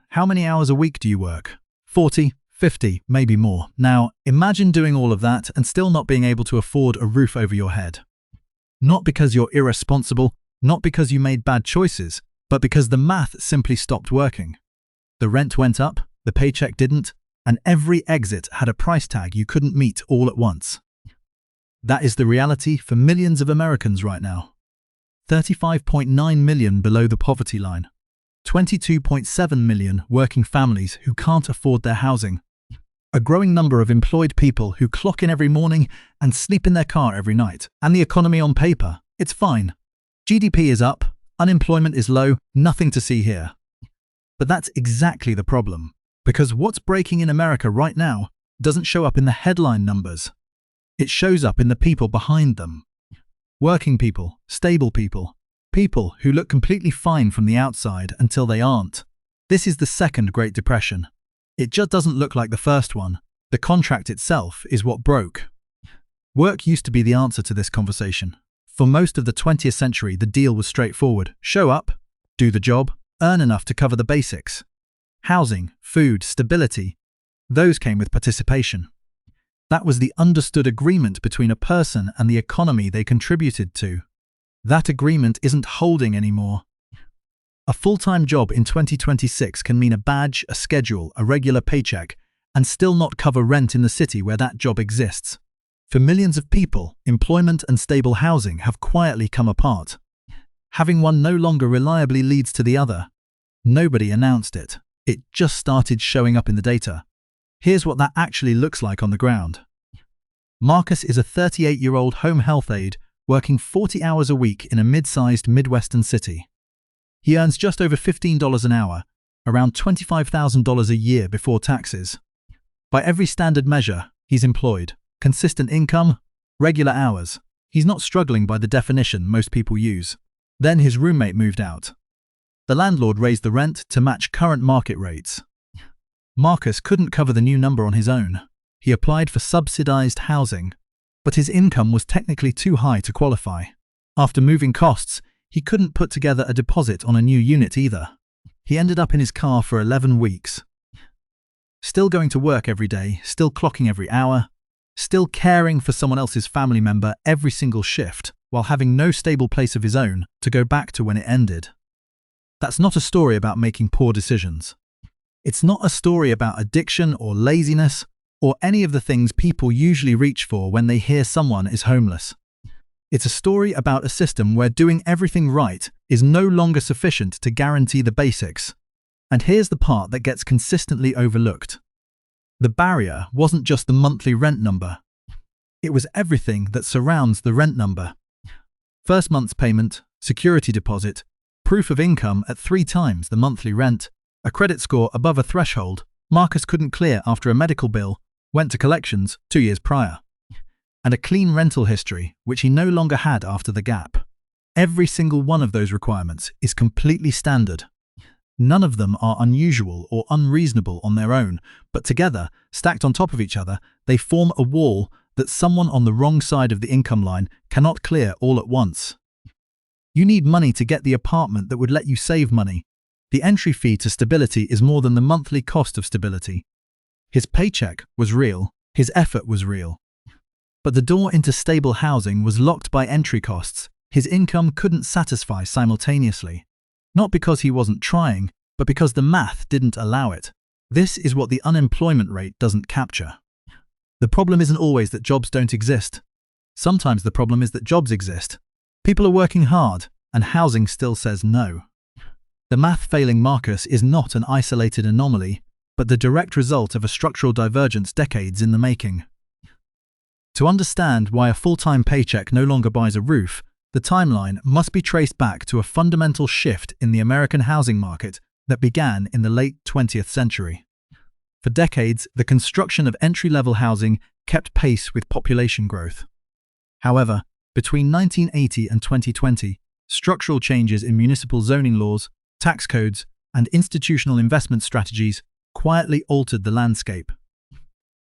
how many hours a week do you work? 40, 50, maybe more. Now, imagine doing all of that and still not being able to afford a roof over your head. Not because you're irresponsible, not because you made bad choices, but because the math simply stopped working. The rent went up, the paycheck didn't, and every exit had a price tag you couldn't meet all at once. That is the reality for millions of Americans right now. 35.9 million below the poverty line. 22.7 million working families who can't afford their housing. A growing number of employed people who clock in every morning and sleep in their car every night. And the economy on paper, it's fine. GDP is up, unemployment is low, nothing to see here. But that's exactly the problem. Because what's breaking in America right now doesn't show up in the headline numbers. It shows up in the people behind them. Working people, stable people, people who look completely fine from the outside until they aren't. This is the second Great Depression. It just doesn't look like the first one. The contract itself is what broke. Work used to be the answer to this conversation. For most of the 20th century, the deal was straightforward. Show up, do the job, earn enough to cover the basics. Housing, food, stability, those came with participation. That was the understood agreement between a person and the economy they contributed to. That agreement isn't holding anymore. A full-time job in 2026 can mean a badge, a schedule, a regular paycheck, and still not cover rent in the city where that job exists. For millions of people, employment and stable housing have quietly come apart. Having one no longer reliably leads to the other. Nobody announced it. It just started showing up in the data. Here's what that actually looks like on the ground. Marcus is a 38-year-old home health aide working 40 hours a week in a mid-sized Midwestern city. He earns just over $15 an hour, around $25,000 a year before taxes. By every standard measure, he's employed. Consistent income, regular hours. He's not struggling by the definition most people use. Then his roommate moved out. The landlord raised the rent to match current market rates. Marcus couldn't cover the new number on his own. He applied for subsidized housing, but his income was technically too high to qualify. After moving costs, he couldn't put together a deposit on a new unit either. He ended up in his car for 11 weeks. Still going to work every day, still clocking every hour, still caring for someone else's family member every single shift, while having no stable place of his own to go back to when it ended. That's not a story about making poor decisions. It's not a story about addiction or laziness or any of the things people usually reach for when they hear someone is homeless. It's a story about a system where doing everything right is no longer sufficient to guarantee the basics. And here's the part that gets consistently overlooked. The barrier wasn't just the monthly rent number. It was everything that surrounds the rent number. First month's payment, security deposit, proof of income at 3 times the monthly rent, a credit score above a threshold Marcus couldn't clear after a medical bill went to collections 2 years prior, and a clean rental history which he no longer had after the gap. Every single one of those requirements is completely standard. None of them are unusual or unreasonable on their own, but together, stacked on top of each other, they form a wall that someone on the wrong side of the income line cannot clear all at once. You need money to get the apartment that would let you save money. The entry fee to stability is more than the monthly cost of stability. His paycheck was real, his effort was real. But the door into stable housing was locked by entry costs his income couldn't satisfy simultaneously. Not because he wasn't trying, but because the math didn't allow it. This is what the unemployment rate doesn't capture. The problem isn't always that jobs don't exist. Sometimes the problem is that jobs exist. People are working hard, and housing still says no. The math failing Marcus is not an isolated anomaly, but the direct result of a structural divergence decades in the making. To understand why a full-time paycheck no longer buys a roof, the timeline must be traced back to a fundamental shift in the American housing market that began in the late 20th century. For decades, the construction of entry-level housing kept pace with population growth. However, between 1980 and 2020, structural changes in municipal zoning laws, tax codes, and institutional investment strategies quietly altered the landscape.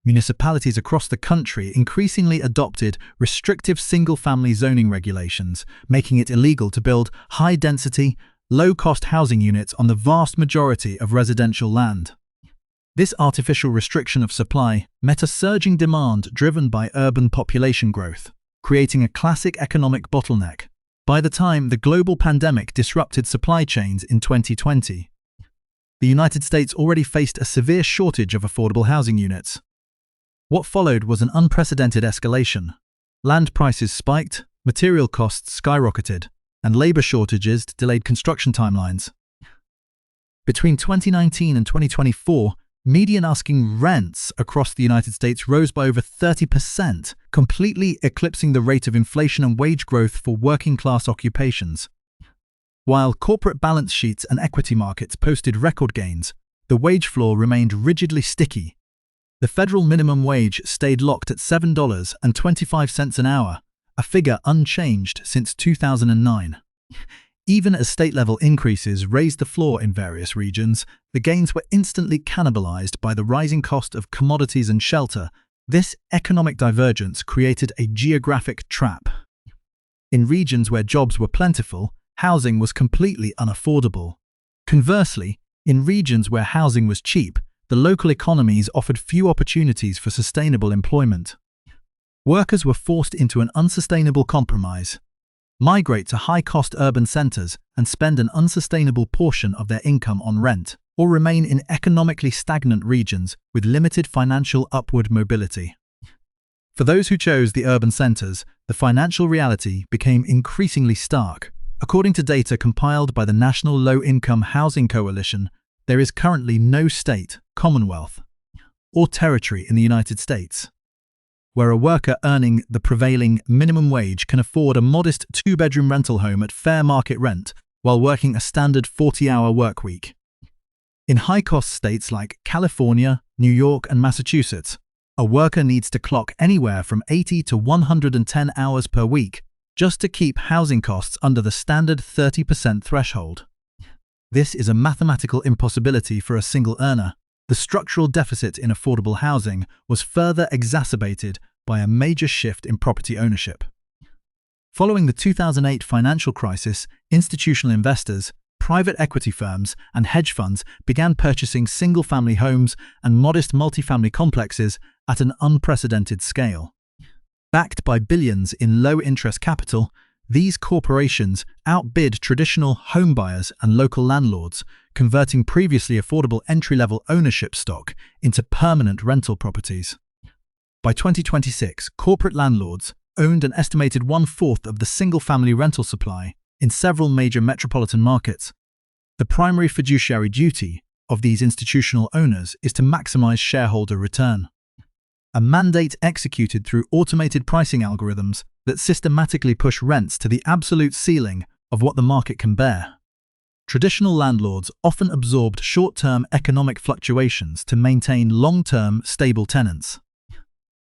Municipalities across the country increasingly adopted restrictive single-family zoning regulations, making it illegal to build high-density, low-cost housing units on the vast majority of residential land. This artificial restriction of supply met a surging demand driven by urban population growth, creating a classic economic bottleneck. By the time the global pandemic disrupted supply chains in 2020, the United States already faced a severe shortage of affordable housing units. What followed was an unprecedented escalation. Land prices spiked, material costs skyrocketed, and labor shortages delayed construction timelines. Between 2019 and 2024, median asking rents across the United States rose by over 30%, completely eclipsing the rate of inflation and wage growth for working-class occupations. While corporate balance sheets and equity markets posted record gains, the wage floor remained rigidly sticky. The federal minimum wage stayed locked at $7.25 an hour, a figure unchanged since 2009. Even as state-level increases raised the floor in various regions, the gains were instantly cannibalized by the rising cost of commodities and shelter. This economic divergence created a geographic trap. In regions where jobs were plentiful, housing was completely unaffordable. Conversely, in regions where housing was cheap, the local economies offered few opportunities for sustainable employment. Workers were forced into an unsustainable compromise: migrate to high-cost urban centers and spend an unsustainable portion of their income on rent, or remain in economically stagnant regions with limited financial upward mobility. For those who chose the urban centers, the financial reality became increasingly stark. According to data compiled by the National Low-Income Housing Coalition, there is currently no state, commonwealth, or territory in the United States where a worker earning the prevailing minimum wage can afford a modest two-bedroom rental home at fair market rent while working a standard 40-hour work week. In high-cost states like California, New York, and Massachusetts, a worker needs to clock anywhere from 80 to 110 hours per week just to keep housing costs under the standard 30% threshold. This is a mathematical impossibility for a single earner. The structural deficit in affordable housing was further exacerbated by a major shift in property ownership. Following the 2008 financial crisis, institutional investors, private equity firms, and hedge funds began purchasing single-family homes and modest multifamily complexes at an unprecedented scale. Backed by billions in low-interest capital, these corporations outbid traditional homebuyers and local landlords, converting previously affordable entry-level ownership stock into permanent rental properties. By 2026, corporate landlords owned an estimated 1/4 of the single-family rental supply in several major metropolitan markets. The primary fiduciary duty of these institutional owners is to maximize shareholder return. A mandate executed through automated pricing algorithms that systematically push rents to the absolute ceiling of what the market can bear. Traditional landlords often absorbed short-term economic fluctuations to maintain long-term, stable tenants.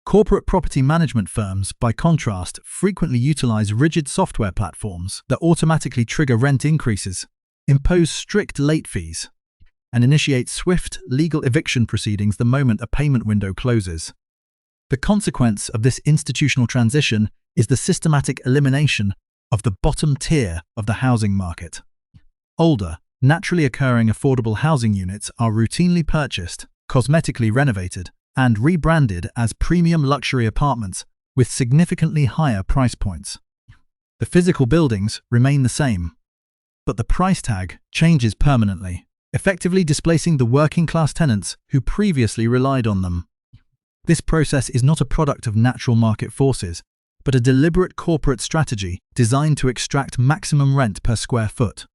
Corporate property management firms, by contrast, frequently utilize rigid software platforms that automatically trigger rent increases, impose strict late fees, and initiate swift legal eviction proceedings the moment a payment window closes. The consequence of this institutional transition is the systematic elimination of the bottom tier of the housing market. Older, naturally occurring affordable housing units are routinely purchased, cosmetically renovated, and rebranded as premium luxury apartments with significantly higher price points. The physical buildings remain the same, but the price tag changes permanently, effectively displacing the working-class tenants who previously relied on them. This process is not a product of natural market forces, but a deliberate corporate strategy designed to extract maximum rent per square foot,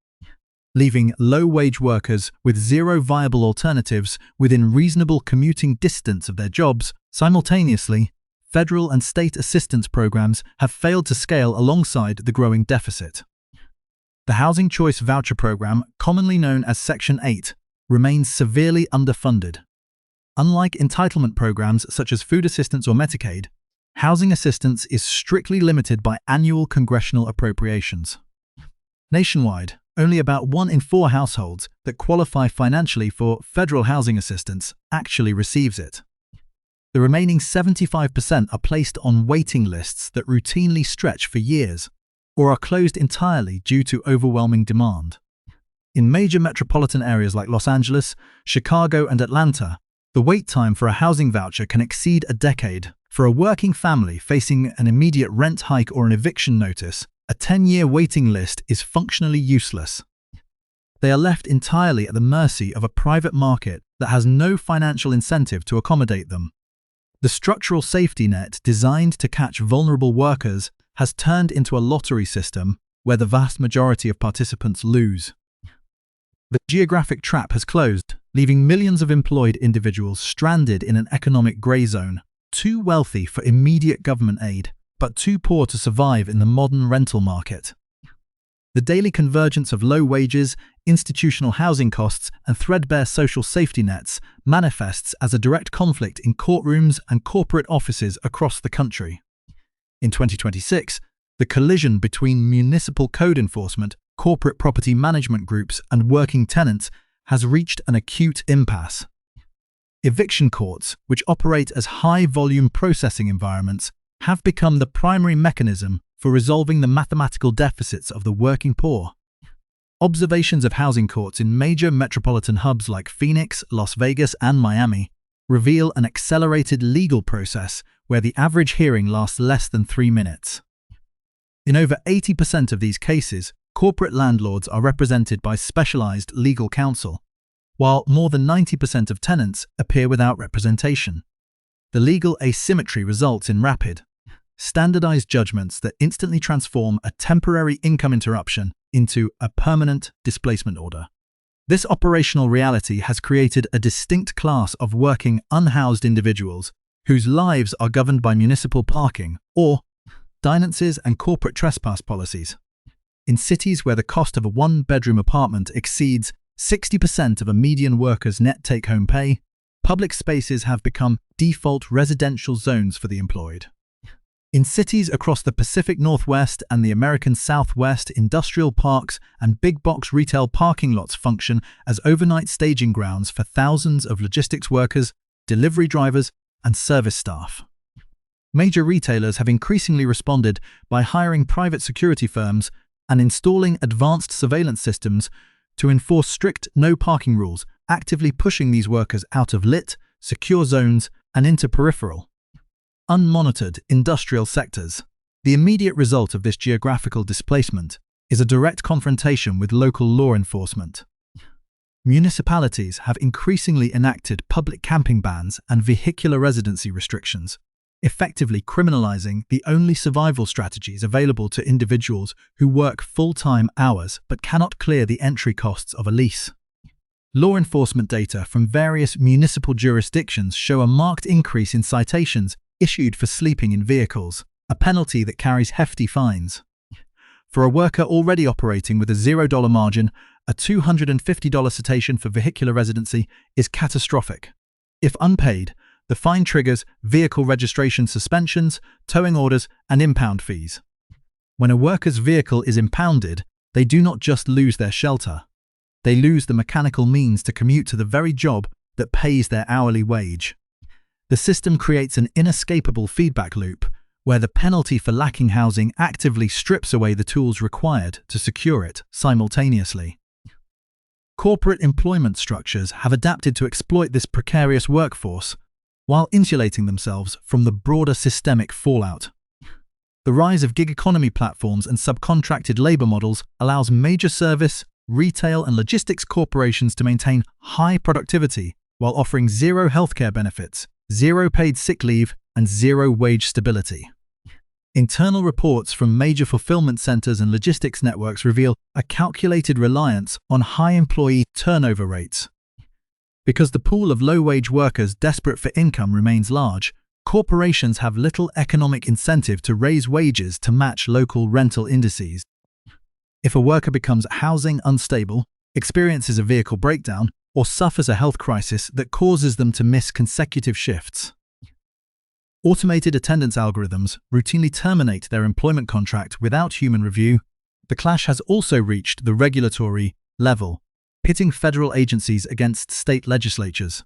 leaving low-wage workers with zero viable alternatives within reasonable commuting distance of their jobs. Simultaneously, federal and state assistance programs have failed to scale alongside the growing deficit. The Housing Choice Voucher Program, commonly known as Section 8, remains severely underfunded. Unlike entitlement programs such as food assistance or Medicaid, housing assistance is strictly limited by annual congressional appropriations. Nationwide, only about 1 in 4 households that qualify financially for federal housing assistance actually receives it. The remaining 75% are placed on waiting lists that routinely stretch for years, or are closed entirely due to overwhelming demand. In major metropolitan areas like Los Angeles, Chicago, and Atlanta, the wait time for a housing voucher can exceed a decade. For a working family facing an immediate rent hike or an eviction notice, a 10-year waiting list is functionally useless. They are left entirely at the mercy of a private market that has no financial incentive to accommodate them. The structural safety net designed to catch vulnerable workers has turned into a lottery system where the vast majority of participants lose. The geographic trap has closed, leaving millions of employed individuals stranded in an economic grey zone, too wealthy for immediate government aid, but too poor to survive in the modern rental market. The daily convergence of low wages, institutional housing costs, and threadbare social safety nets manifests as a direct conflict in courtrooms and corporate offices across the country. In 2026, the collision between municipal code enforcement, corporate property management groups, and working tenants has reached an acute impasse. Eviction courts, which operate as high-volume processing environments, have become the primary mechanism for resolving the mathematical deficits of the working poor. Observations of housing courts in major metropolitan hubs like Phoenix, Las Vegas, and Miami reveal an accelerated legal process where the average hearing lasts less than 3 minutes. In over 80% of these cases, corporate landlords are represented by specialized legal counsel, while more than 90% of tenants appear without representation. The legal asymmetry results in rapid, standardized judgments that instantly transform a temporary income interruption into a permanent displacement order. This operational reality has created a distinct class of working unhoused individuals whose lives are governed by municipal parking or ordinances and corporate trespass policies. In cities where the cost of a one-bedroom apartment exceeds 60% of a median worker's net take-home pay, public spaces have become default residential zones for the employed. In cities across the Pacific Northwest and the American Southwest, industrial parks and big-box retail parking lots function as overnight staging grounds for thousands of logistics workers, delivery drivers, and service staff. Major retailers have increasingly responded by hiring private security firms and installing advanced surveillance systems to enforce strict no-parking rules, actively pushing these workers out of lit, secure zones and into peripheral, unmonitored industrial sectors. The immediate result of this geographical displacement is a direct confrontation with local law enforcement. Municipalities have increasingly enacted public camping bans and vehicular residency restrictions, effectively criminalizing the only survival strategies available to individuals who work full-time hours but cannot clear the entry costs of a lease. Law enforcement data from various municipal jurisdictions show a marked increase in citations issued for sleeping in vehicles, a penalty that carries hefty fines. For a worker already operating with a $0 margin, a $250 citation for vehicular residency is catastrophic. If unpaid, the fine triggers vehicle registration suspensions, towing orders, and impound fees. When a worker's vehicle is impounded, they do not just lose their shelter. They lose the mechanical means to commute to the very job that pays their hourly wage. The system creates an inescapable feedback loop, where the penalty for lacking housing actively strips away the tools required to secure it simultaneously. Corporate employment structures have adapted to exploit this precarious workforce, while insulating themselves from the broader systemic fallout. The rise of gig economy platforms and subcontracted labor models allows major service, retail, and logistics corporations to maintain high productivity while offering zero healthcare benefits, zero paid sick leave, and zero wage stability. Internal reports from major fulfillment centers and logistics networks reveal a calculated reliance on high employee turnover rates. Because the pool of low-wage workers desperate for income remains large, corporations have little economic incentive to raise wages to match local rental indices. If a worker becomes housing unstable, experiences a vehicle breakdown, or suffers a health crisis that causes them to miss consecutive shifts, automated attendance algorithms routinely terminate their employment contract without human review. The clash has also reached the regulatory level, pitting federal agencies against state legislatures.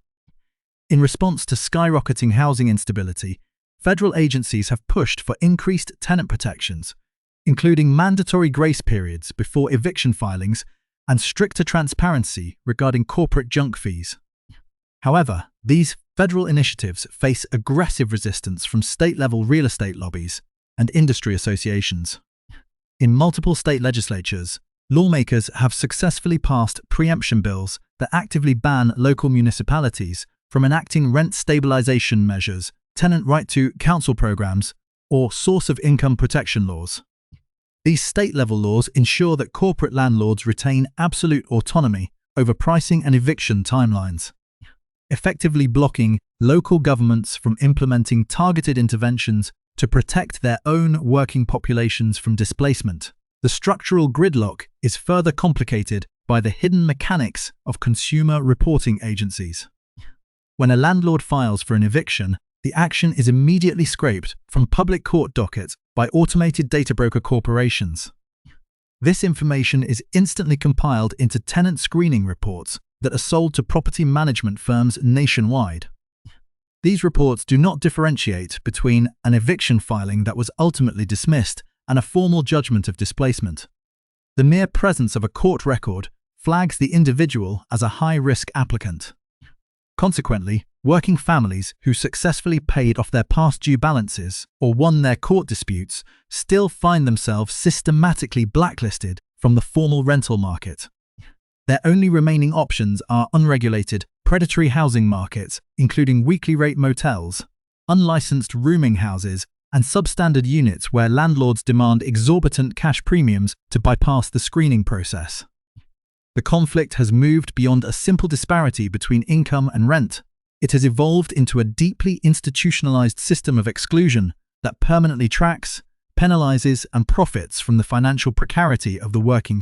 In response to skyrocketing housing instability, federal agencies have pushed for increased tenant protections, including mandatory grace periods before eviction filings and stricter transparency regarding corporate junk fees. However, these federal initiatives face aggressive resistance from state-level real estate lobbies and industry associations. In multiple state legislatures, lawmakers have successfully passed preemption bills that actively ban local municipalities from enacting rent stabilization measures, tenant right-to-counsel programs, or source of income protection laws. These state-level laws ensure that corporate landlords retain absolute autonomy over pricing and eviction timelines, effectively blocking local governments from implementing targeted interventions to protect their own working populations from displacement. The structural gridlock is further complicated by the hidden mechanics of consumer reporting agencies. When a landlord files for an eviction, the action is immediately scraped from public court dockets by automated data broker corporations. This information is instantly compiled into tenant screening reports that are sold to property management firms nationwide. These reports do not differentiate between an eviction filing that was ultimately dismissed and a formal judgment of displacement. The mere presence of a court record flags the individual as a high-risk applicant. Consequently, working families who successfully paid off their past due balances or won their court disputes still find themselves systematically blacklisted from the formal rental market. Their only remaining options are unregulated, predatory housing markets, including weekly rate motels, unlicensed rooming houses, and substandard units where landlords demand exorbitant cash premiums to bypass the screening process. The conflict has moved beyond a simple disparity between income and rent. It has evolved into a deeply institutionalized system of exclusion that permanently tracks, penalizes, and profits from the financial precarity of the working